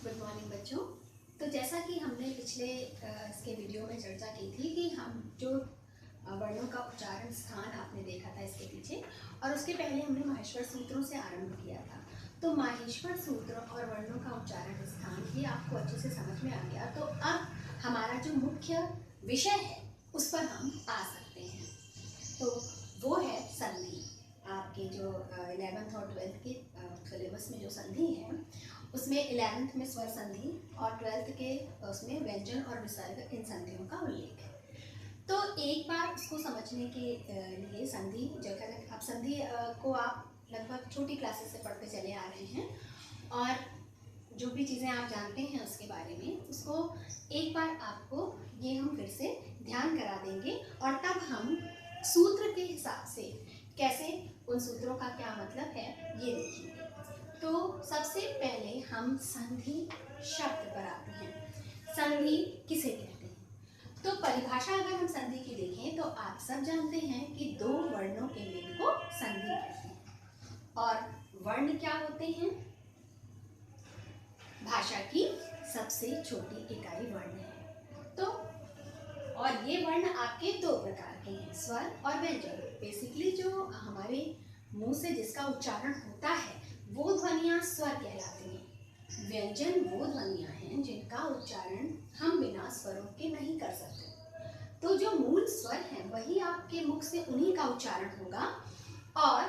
Good morning बच्चों। तो जैसा कि हमने पिछले इसके वीडियो में चर्चा की थी कि हम जो वर्णों का उच्चारण स्थान आपने देखा था इसके पीछे, और उसके पहले हमने माहेश्वर सूत्रों से आरंभ किया था। तो माहेश्वर सूत्र और वर्णों का उच्चारण स्थान ये आपको अच्छे से समझ में आ गया। तो अब हमारा जो मुख्य विषय है उस पर हम आ सकते हैं। तो वो है संधि। आपके जो 11th और 12th के सिलेबस में जो संधि है उसमें 11th में स्वर संधि और 12th के उसमें व्यंजन और विसर्ग इन संधियों का उल्लेख है। तो एक बार उसको समझने के लिए संधि जगह अब संधि को आप लगभग छोटी क्लासेस से पढ़ते चले आ रहे हैं, और जो भी चीज़ें आप जानते हैं उसके बारे में उसको एक बार आपको ये हम फिर से ध्यान करा देंगे, और तब हम सूत्र के हिसाब से कैसे उन सूत्रों का क्या मतलब है ये देखेंगे। तो सबसे पहले हम संधि शब्द पर आते हैं। संधि किसे कहते हैं? तो परिभाषा अगर हम संधि की देखें तो आप सब जानते हैं कि दो वर्णों के मेल को संधि कहते हैं। और वर्ण क्या होते हैं? भाषा की सबसे छोटी इकाई वर्ण है। तो और ये वर्ण आपके दो प्रकार के हैं, स्वर और व्यंजन। बेसिकली जो हमारे मुंह से जिसका उच्चारण होता है वो ध्वनियाँ स्वर कहलाती हैं। व्यंजन वो ध्वनियाँ हैं जिनका उच्चारण हम बिना स्वरों के नहीं कर सकते। तो जो मूल स्वर हैं वही आपके मुख से उन्हीं का उच्चारण होगा, और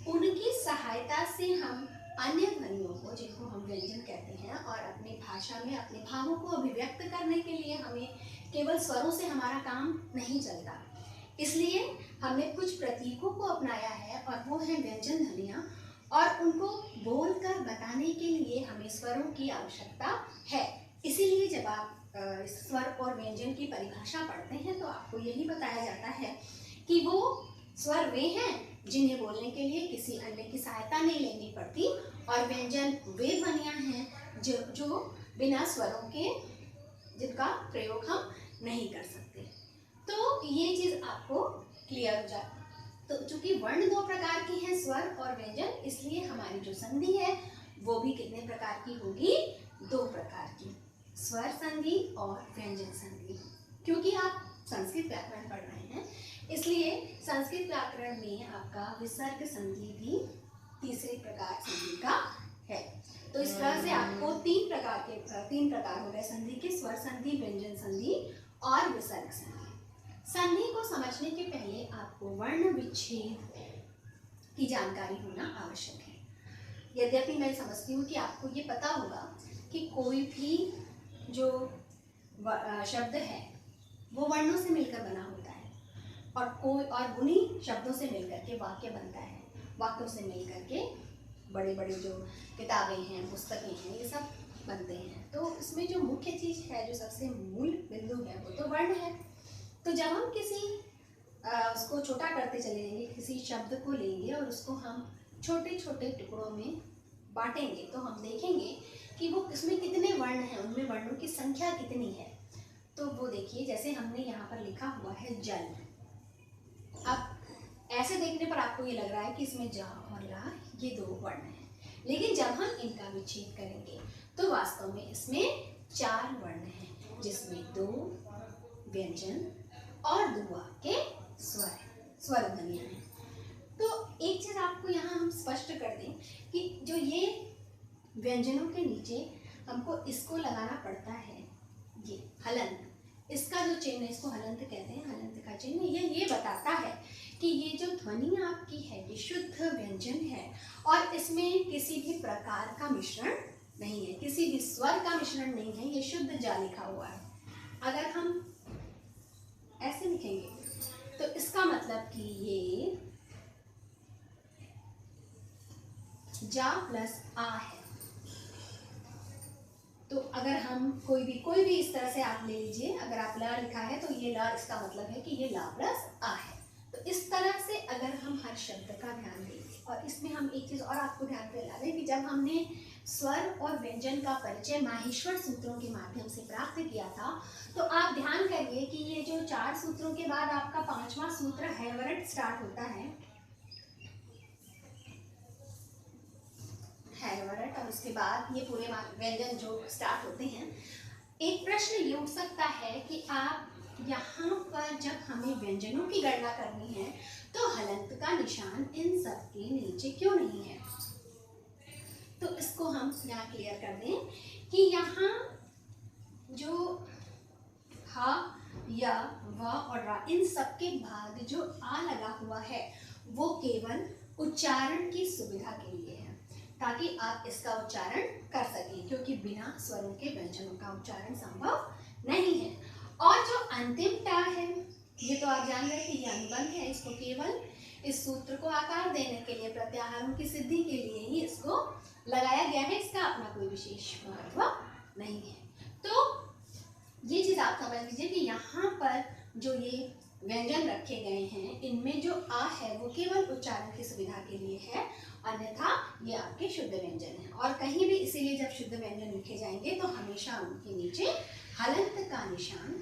उनकी सहायता से हम अन्य ध्वनियों को, जिनको हम व्यंजन कहते हैं, और अपनी भाषा में अपने भावों को अभिव्यक्त करने के लिए हमें केवल स्वरों से हमारा काम नहीं चलता। इसलिए हमने कुछ प्रतीकों को अपनाया है और वो हैं व्यंजन ध्वनियाँ, और उनको बोलकर बताने के लिए हमें स्वरों की आवश्यकता है। इसीलिए जब आप स्वर और व्यंजन की परिभाषा पढ़ते हैं तो आपको यही बताया जाता है कि वो स्वर वे हैं जिन्हें बोलने के लिए किसी अन्य की सहायता नहीं लेनी पड़ती, और व्यंजन वे ध्वनियाँ हैं जो बिना स्वरों के जिनका प्रयोग हम नहीं कर सकते। तो ये चीज़ आपको क्लियर हो जाए। तो चूंकि वर्ण दो प्रकार की हैं, स्वर और व्यंजन, इसलिए हमारी जो संधि है वो भी कितने प्रकार की होगी? दो प्रकार की, स्वर संधि और व्यंजन संधि। क्योंकि आप संस्कृत व्याकरण पढ़ रहे हैं इसलिए संस्कृत व्याकरण में आपका विसर्ग संधि भी तीसरे प्रकार संधि का है। तो इस तरह से आपको तीन प्रकार हो गए संधि के, स्वर संधि, व्यंजन संधि और विसर्ग संधि। संधि को समझने के पहले आपको वर्ण विच्छेद की जानकारी होना आवश्यक है। यद्यपि मैं समझती हूँ कि आपको ये पता होगा कि कोई भी जो शब्द है वो वर्णों से मिलकर बना होता है, और उन्हीं शब्दों से मिलकर के वाक्य बनता है। वाक्यों से मिलकर के बड़े बड़े जो किताबें हैं, पुस्तकें हैं, ये सब बनते हैं। तो इसमें जो मुख्य चीज़ है, जो सबसे मूल बिंदु है, वो तो वर्ण है। तो जब हम किसी उसको छोटा करते चले जाएंगे, किसी शब्द को लेंगे और उसको हम छोटे छोटे टुकड़ों में बांटेंगे, तो हम देखेंगे कि वो इसमें कितने वर्ण हैं, उनमें वर्णों की संख्या कितनी है। तो वो देखिए, जैसे हमने यहाँ पर लिखा हुआ है जल। अब ऐसे देखने पर आपको ये लग रहा है कि इसमें जा और ला ये दो वर्ण हैं, लेकिन जब हम इनका विच्छेद करेंगे तो वास्तव में इसमें चार वर्ण हैं, जिसमें दो व्यंजन और दो आपके स्वर ध्वनियाँ हैं। तो एक चीज़ आपको यहाँ हम स्पष्ट कर दें कि जो ये व्यंजनों के नीचे हमको इसको लगाना पड़ता है, ये हलंत, इसका जो चिन्ह, इसको हलंत कहते हैं, हलंत का चिन्ह ये बताता है कि ये जो ध्वनि आपकी है ये शुद्ध व्यंजन है, और इसमें किसी भी प्रकार का मिश्रण नहीं है, किसी भी स्वर का मिश्रण नहीं है, ये शुद्ध जा लिखा हुआ है। अगर हम ऐसे लिखेंगे तो इसका मतलब कि ये जा प्लस आ है। तो अगर हम कोई भी इस तरह से आप ले लीजिए, अगर आप ला लिखा है तो ये ला, इसका मतलब है कि ये ला प्लस आ है। तो इस तरह से अगर हम हर शब्द का ध्यान दें, और इसमें हम एक चीज़ और आपको ध्यान दिला दें कि जब हमने स्वर और व्यंजन का परिचय माहेश्वर सूत्रों के माध्यम से प्राप्त किया था, तो आप ध्यान करिए कि ये जो चार सूत्रों के बाद आपका पांचवा सूत्र हैवरट स्टार्ट होता है, हैवर्ट और उसके बाद ये पूरे व्यंजन जो स्टार्ट होते हैं, एक प्रश्न ये उठ सकता है कि आप यहाँ पर जब हमें व्यंजनों की गणना करनी है तो हलंत का निशान इन सब के नीचे क्यों नहीं है। तो इसको हम यहाँ क्लियर कर दें कि यहाँ जो हा, या, व और रा, इन सब के बाद जो आ लगा हुआ है वो केवल उच्चारण की सुविधा के लिए है, ताकि आप इसका उच्चारण कर सकें, क्योंकि बिना स्वरों के व्यंजनों का उच्चारण संभव नहीं है। और जो अंतिम टा है, ये तो आप जान गए कि ये अनुबंध है, इसको केवल इस सूत्र को आकार देने के लिए, प्रत्याहारों की सिद्धि के लिए ही इसको लगाया गया है, इसका अपना कोई विशेष महत्व नहीं है। तो ये चीज आप समझ लीजिए कि यहाँ पर जो ये व्यंजन रखे गए हैं, इनमें जो आ है वो केवल उच्चारण की सुविधा के लिए है, अन्यथा ये आपके शुद्ध व्यंजन है। और कहीं भी इसीलिए जब शुद्ध व्यंजन लिखे जाएंगे तो हमेशा उनके नीचे हलंत का निशान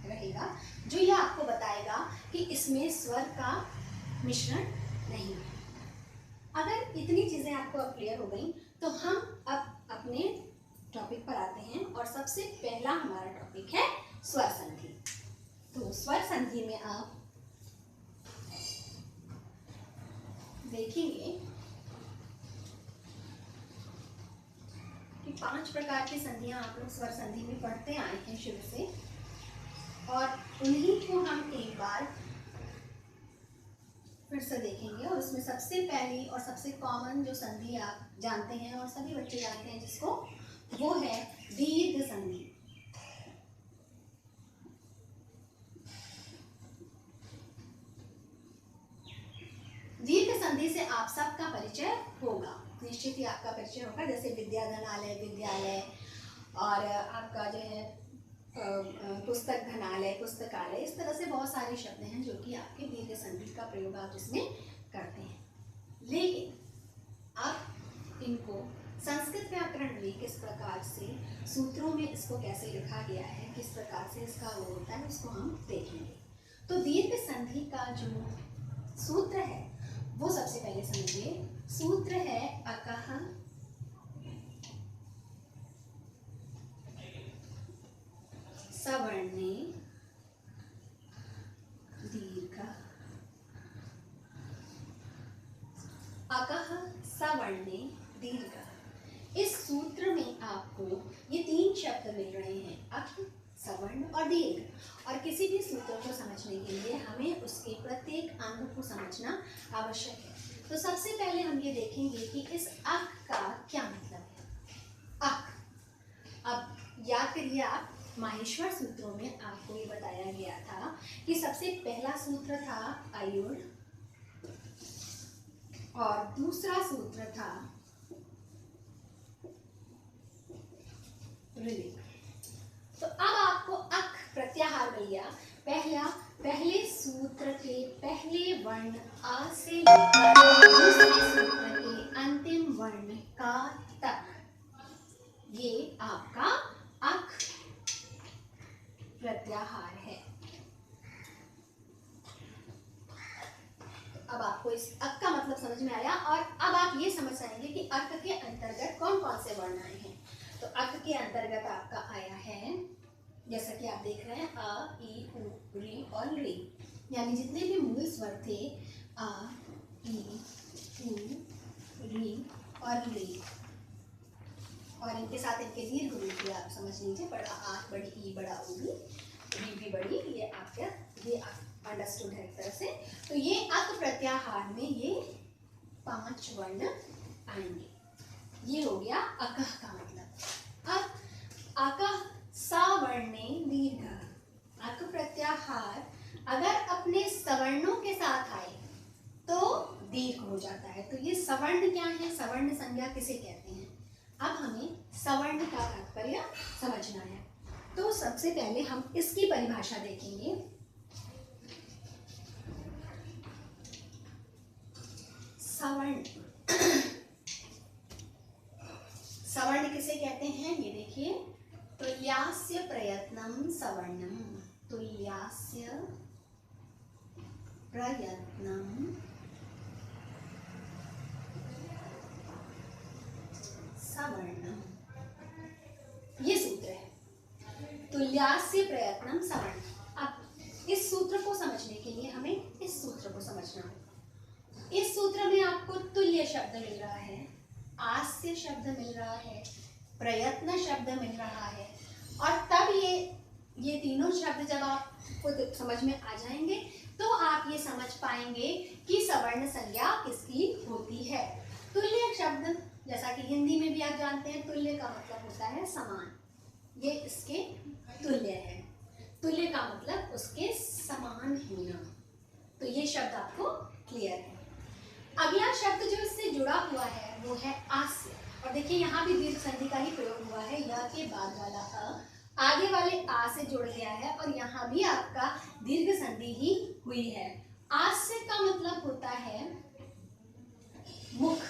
रहेगा, जो ये आपको बताएगा कि इसमें स्वर का मिश्रण नहीं है। अगर इतनी चीजें आपको अब क्लियर हो गई तो हम अब अपने टॉपिक पर आते हैं, और सबसे पहला हमारा टॉपिक है स्वर संधि। तो स्वर संधि में आप देखेंगे कि 5 प्रकार की संधियां आप लोग स्वर संधि में पढ़ते आए हैं शुरू से, और उन्हीं को हम एक बार फिर से देखेंगे। और उसमें सबसे पहली और सबसे कॉमन जो संधि आप जानते हैं और सभी बच्चे जानते हैं जिसको, वो है दीर्घ संधि। दीर्घ संधि से आप सबका परिचय होगा, निश्चित ही आपका परिचय होगा, जैसे विद्याधनालय, विद्यालय, और आपका जो है पुस्तक धनालय, पुस्तकालय, इस तरह से बहुत सारे शब्द हैं जो कि आपके दीर्घ संधि का प्रयोग आप इसमें करते हैं। लेकिन आप इनको संस्कृत व्याकरण में किस प्रकार से सूत्रों में इसको कैसे लिखा गया है, किस प्रकार से इसका वो होता है, उसको हम देखेंगे। तो दीर्घ संधि का जो सूत्र है वो सबसे पहले समझिए। सूत्र है अकह सवर्णे दीर्घ, अकह सवर्णे दीर्घ। इस सूत्र में आपको ये 3 शब्द मिल रहे हैं, अक, सवर्ण और दीर्घ। और किसी भी सूत्र को समझने के लिए हमें उसके प्रत्येक अंग को समझना आवश्यक है। तो सबसे पहले हम ये देखेंगे कि इस अक का क्या मतलब है। अक, अब याद करिए आप, माहेश्वर सूत्रों में आपको ये बताया गया था कि सबसे पहला सूत्र था अयुर और दूसरा सूत्र था ऋलिंग। तो अब आपको अक प्रत्याहार मिल गया। पहले सूत्र के पहले वर्ण आ से लेकर दूसरे सूत्र के अंतिम वर्ण का तक, ये आपका अक प्रत्याहार है। अब आपको इस अक का मतलब समझ में आया, और अब आप ये समझ जाएंगे कि अक के अंतर्गत कौन कौन से वर्ण आए हैं। तो अक के अंतर्गत आपका आया है, जैसा कि आप देख रहे हैं, अ, ई, उ, री और री, यानी जितने भी मूल स्वर थे आ, ई, उ, री और री, और इनके साथ इनके दीर्घ रूप भी आप समझ लीजिए, बड़ा आ, बड़ी ई, बड़ा उ, री भी बड़ी, ये आपका ये अंडरस्टूड है एक तरह से। तो ये अक प्रत्याहार में ये 5 वर्ण आएंगे। ये हो गया अकह का मतलब। अब अकह सवर्णे दीर्घ, अक प्रत्याहार अगर अपने सवर्णों के साथ आए तो दीर्घ हो जाता है। तो ये सवर्ण क्या है, सवर्ण संज्ञा किसे कहते हैं, अब हमें सवर्ण का तात्पर्य समझना है। तो सबसे पहले हम इसकी परिभाषा देखेंगे। सवर्ण, सवर्ण किसे कहते हैं, ये देखिए, तुल्यास्य प्रयत्नम सवर्णम, तुल्यास्य प्रयत्नम सवर्ण। ये सूत्र है, तुल्यास्य प्रयत्नम सवर्ण। अब इस सूत्र को समझने के लिए हमें इस सूत्र को समझना होगा। इस सूत्र में आपको तुल्य शब्द मिल रहा है, आस्य शब्द मिल रहा है, प्रयत्न शब्द मिल रहा है, और तब ये तीनों शब्द जब आपको समझ में आ जाएंगे तो आप ये समझ पाएंगे कि सवर्ण संज्ञा किसकी होती है। तुल्य शब्द, जैसा कि हिंदी में भी आप जानते हैं, तुल्य का मतलब होता है समान, ये इसके तुल्य है। तुल्य का मतलब उसके समान होना। तो ये शब्द आपको क्लियर है। अगला शब्द जो इससे जुड़ा हुआ है वो है आस्य, और देखिए यहाँ भी दीर्घ संधि का ही प्रयोग हुआ है। य के बाद वाला अ आगे वाले आ से जुड़ गया है, और यहाँ भी आपका दीर्घ संधि ही हुई है। आस्य का मतलब होता है मुख।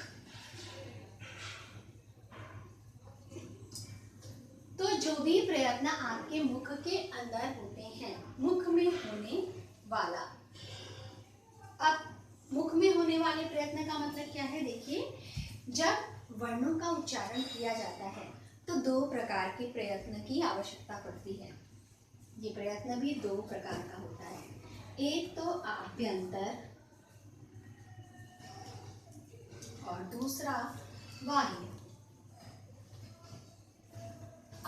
तो जो भी प्रयत्न आपके मुख के अंदर होते हैं, मुख में होने वाला। अब मुख में होने वाले प्रयत्न का मतलब क्या है? देखिए, जब वर्णों का उच्चारण किया जाता है तो दो प्रकार के प्रयत्न की आवश्यकता पड़ती है। ये प्रयत्न भी दो प्रकार का होता है। एक तो आभ्यंतर और दूसरा बाह्य।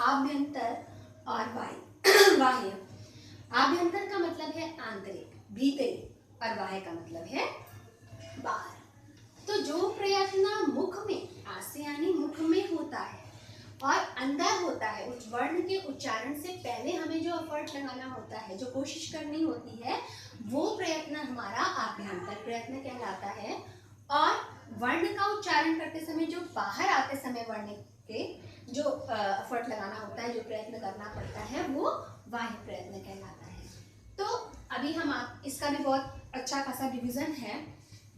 आभ्यंतर और बाह्य। आभ्यंतर का मतलब है आंतरिक, भीतरी, और बाह्य का मतलब है बाहर। तो जो प्रयत्न मुख में, आस्य यानी मुख में होता है और अंदर होता है, उस वर्ण के उच्चारण से पहले हमें जो एफर्ट लगाना होता है, जो कोशिश करनी होती है, वो प्रयत्न हमारा आभ्यंतर प्रयत्न कहलाता है। और वर्ण का उच्चारण करते समय जो बाहर आते समय वर्ण के जो एफर्ट लगाना होता है, जो प्रयत्न करना पड़ता है, वो बाह्य प्रयत्न कहलाता है। तो अभी हम इसका भी बहुत अच्छा खासा डिवीजन है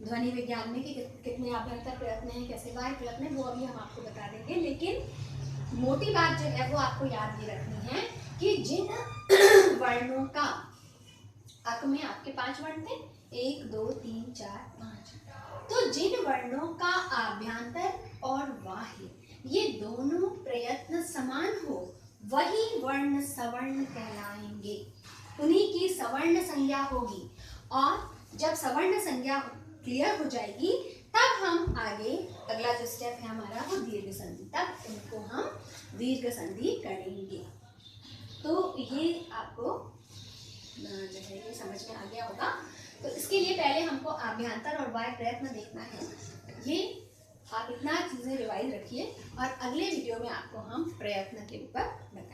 ध्वनि विज्ञान में कि कितने आभ्यंतर प्रयत्न हैं, कैसे बाह्य प्रयत्न है, वो अभी हम आपको बता देंगे। लेकिन मोटी बात जो है वो आपको याद ये रखनी है कि जिन वर्णों का, अक में आपके 5 वर्ण थे, 1 2 3 4 5, तो जिन वर्णों का आभ्यंतर और बाह्य ये दोनों प्रयत्न समान हो, वही वर्ण सवर्ण कहलाएंगे। उन्हीं की सवर्ण संज्ञा होगी। और जब सवर्ण संज्ञा क्लियर हो जाएगी तब हम आगे, अगला जो स्टेप है हमारा वो दीर्घ संधि, तब इनको हम दीर्घ संधि करेंगे। तो ये आपको जो है ये समझ में आ गया होगा। तो इसके लिए पहले हमको आभ्यंतर और बाह्य प्रयत्न देखना है। ये आप इतना चीजें रिवाइज रखिए और अगले वीडियो में आपको हम प्रयत्न के ऊपर बताएंगे।